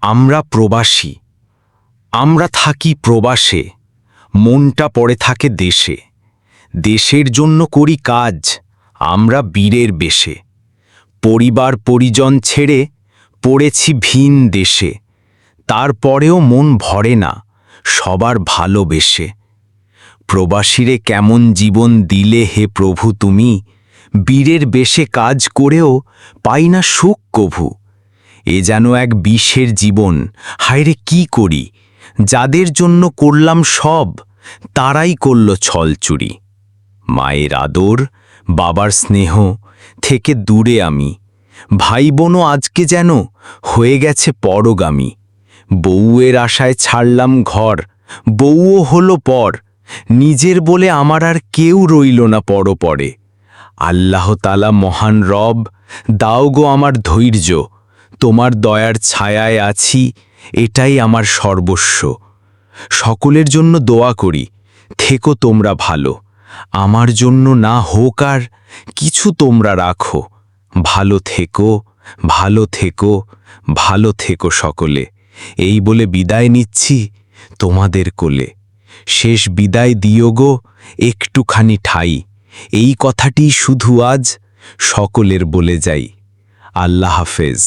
আমরা প্রবাসী, আমরা থাকি প্রবাসে, মনটা পড়ে থাকে দেশে। দেশের জন্য করি কাজ, আমরা বীরের বেশে। পরিবার পরিজন ছেড়ে পড়েছি ভিন দেশে, তারপরেও মন ভরে না সবার ভালোবেসে। প্রবাসীরে কেমন জীবন দিলে হে প্রভু তুমি, বীরের বেশে কাজ করেও পাই না সুখ কভু। এ যেন এক বিষের জীবন, হায়রে কি করি, যাদের জন্য করলাম সব তারাই করল ছলচুরি। মায়ের আদর, বাবার স্নেহ থেকে দূরে আমি, ভাই বোনও আজকে যেন হয়ে গেছে পরগামী। বউয়ের আশায় ছাড়লাম ঘর, বউও হলো পর, নিজের বলে আমার আর কেউ রইল না পরপরে। আল্লাহ তাআলা মহান রব, দাও গো আমার ধৈর্য, তোমার দয়ার ছায়ায় আছি, এটাই আমার সর্বস্ব। সকলের জন্য দোয়া করি, থেকো তোমরা ভালো, আমার জন্য না হোক আর কিছু তোমরা রাখো। ভালো থেকো, ভালো থেকো, ভালো থেকো সকলে। এই বলে বিদায় নিচ্ছি তোমাদের কোলে। শেষ বিদায় দিও গো একটুখানি ঠাই, এই কথাটি শুধু আজ সকলের বলে যাই। আল্লাহ হাফেজ।